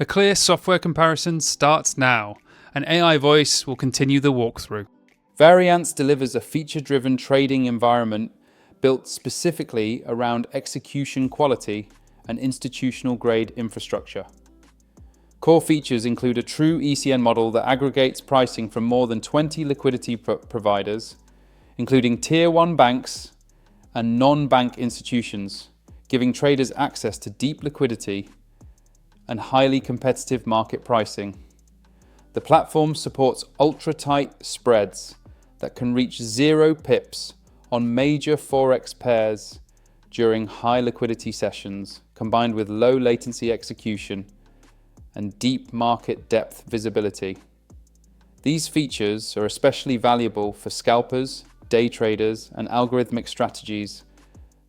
A clear software comparison starts now. An AI voice will continue the walkthrough. Varianse delivers a feature-driven trading environment built specifically around execution quality and institutional-grade infrastructure. Core features include a true ECN model that aggregates pricing from more than 20 liquidity providers, including Tier 1 banks and non-bank institutions, giving traders access to deep liquidity and highly competitive market pricing. The platform supports ultra-tight spreads that can reach 0 pips on major Forex pairs during high liquidity sessions, combined with low latency execution and deep market depth visibility. These features are especially valuable for scalpers, day traders, and algorithmic strategies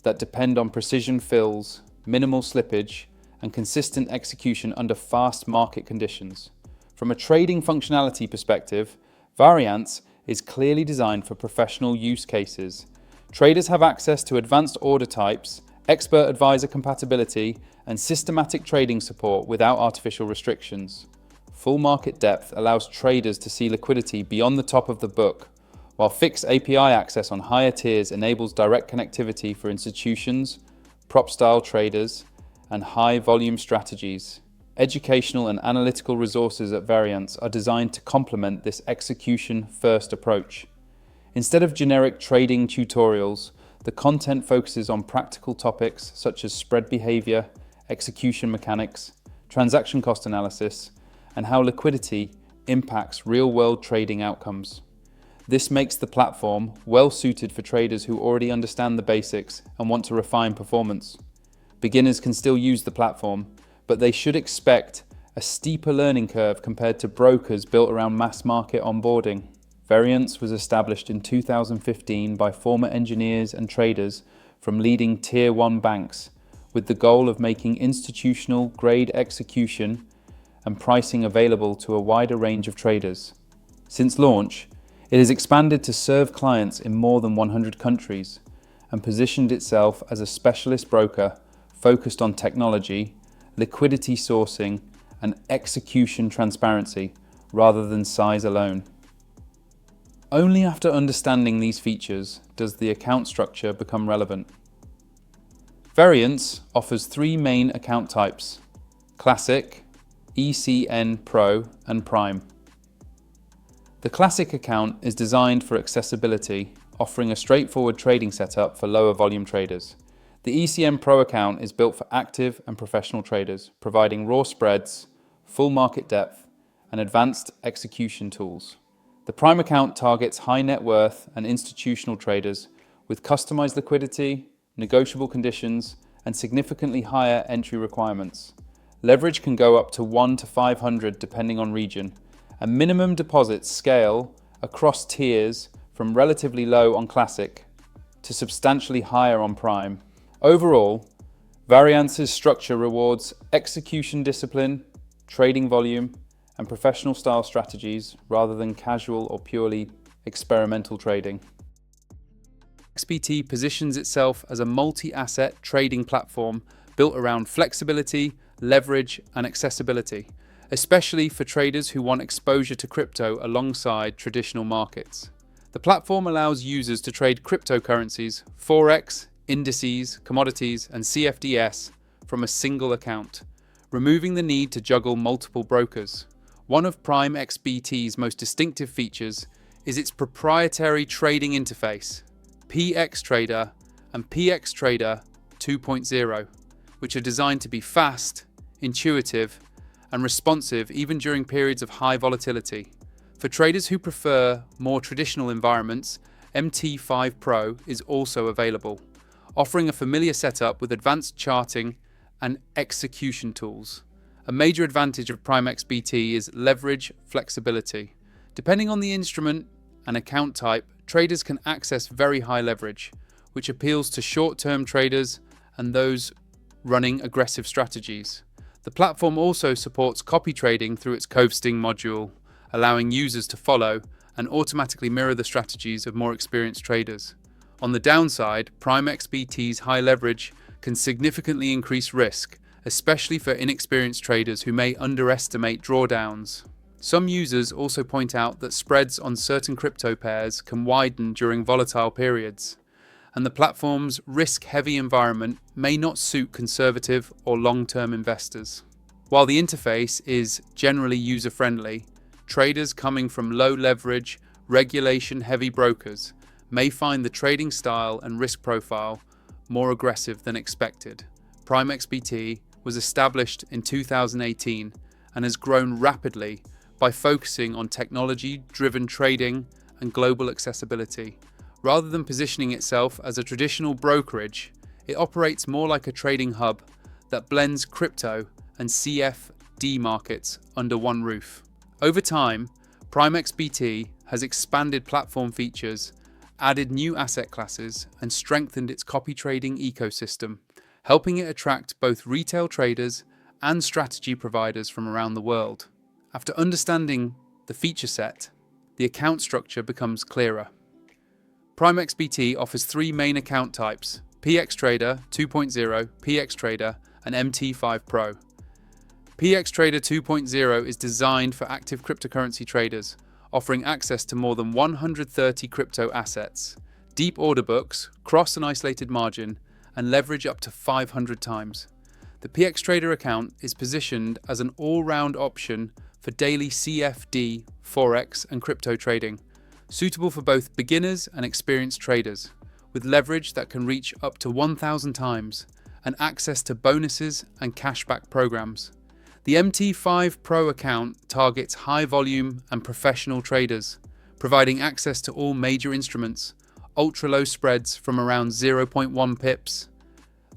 that depend on precision fills, minimal slippage, and consistent execution under fast market conditions. From a trading functionality perspective, Varianse is clearly designed for professional use cases. Traders have access to advanced order types, expert advisor compatibility, and systematic trading support without artificial restrictions. Full market depth allows traders to see liquidity beyond the top of the book, while fixed API access on higher tiers enables direct connectivity for institutions, prop-style traders, and high-volume strategies. Educational and analytical resources at Varianse are designed to complement this execution-first approach. Instead of generic trading tutorials, the content focuses on practical topics such as spread behavior, execution mechanics, transaction cost analysis, and how liquidity impacts real-world trading outcomes. This makes the platform well-suited for traders who already understand the basics and want to refine performance. Beginners can still use the platform, but they should expect a steeper learning curve compared to brokers built around mass market onboarding. Varianse was established in 2015 by former engineers and traders from leading Tier 1 banks, with the goal of making institutional grade execution and pricing available to a wider range of traders. Since launch, it has expanded to serve clients in more than 100 countries and positioned itself as a specialist broker focused on technology, liquidity sourcing, and execution transparency rather than size alone. Only after understanding these features does the account structure become relevant. Varianse offers 3 main account types: Classic, ECN Pro, and Prime. The Classic account is designed for accessibility, offering a straightforward trading setup for lower volume traders. The ECN Pro account is built for active and professional traders, providing raw spreads, full market depth, and advanced execution tools. The Prime account targets high net worth and institutional traders with customized liquidity, negotiable conditions, and significantly higher entry requirements. Leverage can go up to 1 to 500 depending on region, and minimum deposits scale across tiers from relatively low on Classic to substantially higher on Prime. Overall, Variance's structure rewards execution discipline, trading volume, and professional style strategies rather than casual or purely experimental trading. PrimeXBT positions itself as a multi-asset trading platform built around flexibility, leverage, and accessibility, especially for traders who want exposure to crypto alongside traditional markets. The platform allows users to trade cryptocurrencies, Forex, indices, commodities, and CFDs from a single account, removing the need to juggle multiple brokers. One of PrimeXBT's most distinctive features is its proprietary trading interface, PXTrader and PXTrader 2.0, which are designed to be fast, intuitive, and responsive even during periods of high volatility. For traders who prefer more traditional environments, MT5 Pro is also available, offering a familiar setup with advanced charting and execution tools. A major advantage of PrimeXBT is leverage flexibility. Depending on the instrument and account type, traders can access very high leverage, which appeals to short-term traders and those running aggressive strategies. The platform also supports copy trading through its Covesting module, allowing users to follow and automatically mirror the strategies of more experienced traders. On the downside, PrimeXBT's high leverage can significantly increase risk, especially for inexperienced traders who may underestimate drawdowns. Some users also point out that spreads on certain crypto pairs can widen during volatile periods, and the platform's risk-heavy environment may not suit conservative or long-term investors. While the interface is generally user-friendly, traders coming from low-leverage, regulation-heavy brokers may find the trading style and risk profile more aggressive than expected. PrimeXBT was established in 2018 and has grown rapidly by focusing on technology-driven trading and global accessibility. Rather than positioning itself as a traditional brokerage, it operates more like a trading hub that blends crypto and CFD markets under one roof. Over time, PrimeXBT has expanded platform features, added new asset classes, and strengthened its copy trading ecosystem, helping it attract both retail traders and strategy providers from around the world. After understanding the feature set, the account structure becomes clearer. PrimeXBT offers three main account types: PXTrader 2.0, PXTrader, and MT5 Pro. PXTrader 2.0 is designed for active cryptocurrency traders, offering access to more than 130 crypto assets, deep order books, cross and isolated margin, and leverage up to 500 times. The PXTrader account is positioned as an all-round option for daily CFD, Forex, and crypto trading, suitable for both beginners and experienced traders, with leverage that can reach up to 1,000 times and access to bonuses and cashback programs. The MT5 Pro account targets high volume and professional traders, providing access to all major instruments, ultra-low spreads from around 0.1 pips,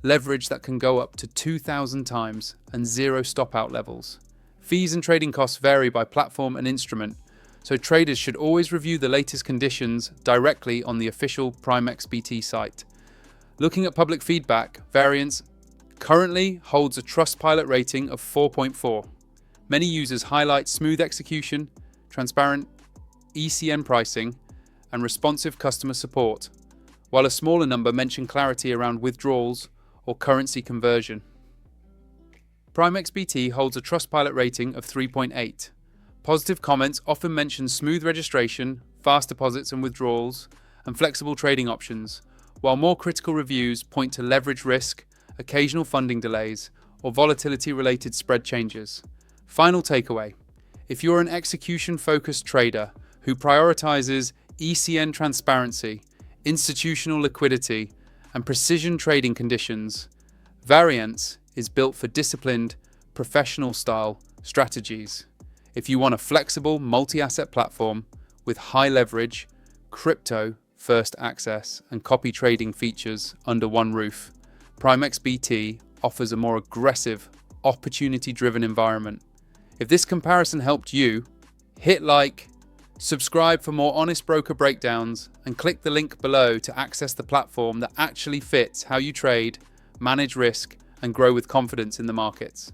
leverage that can go up to 2,000 times, and zero stop-out levels. Fees and trading costs vary by platform and instrument, so traders should always review the latest conditions directly on the official PrimeXBT site. Looking at public feedback, Varianse currently holds a Trustpilot rating of 4.4. Many users highlight smooth execution, transparent ECN pricing, and responsive customer support, while a smaller number mention clarity around withdrawals or currency conversion. PrimeXBT holds a Trustpilot rating of 3.8. Positive comments often mention smooth registration, fast deposits and withdrawals, and flexible trading options, while more critical reviews point to leverage risk, occasional funding delays, or volatility-related spread changes. Final takeaway: if you're an execution-focused trader who prioritizes ECN transparency, institutional liquidity, and precision trading conditions, Varianse is built for disciplined, professional-style strategies. If you want a flexible, multi-asset platform with high leverage, crypto-first access, and copy trading features under one roof, PrimeXBT offers a more aggressive, opportunity-driven environment. If this comparison helped you, hit like, subscribe for more honest broker breakdowns, and click the link below to access the platform that actually fits how you trade, manage risk, and grow with confidence in the markets.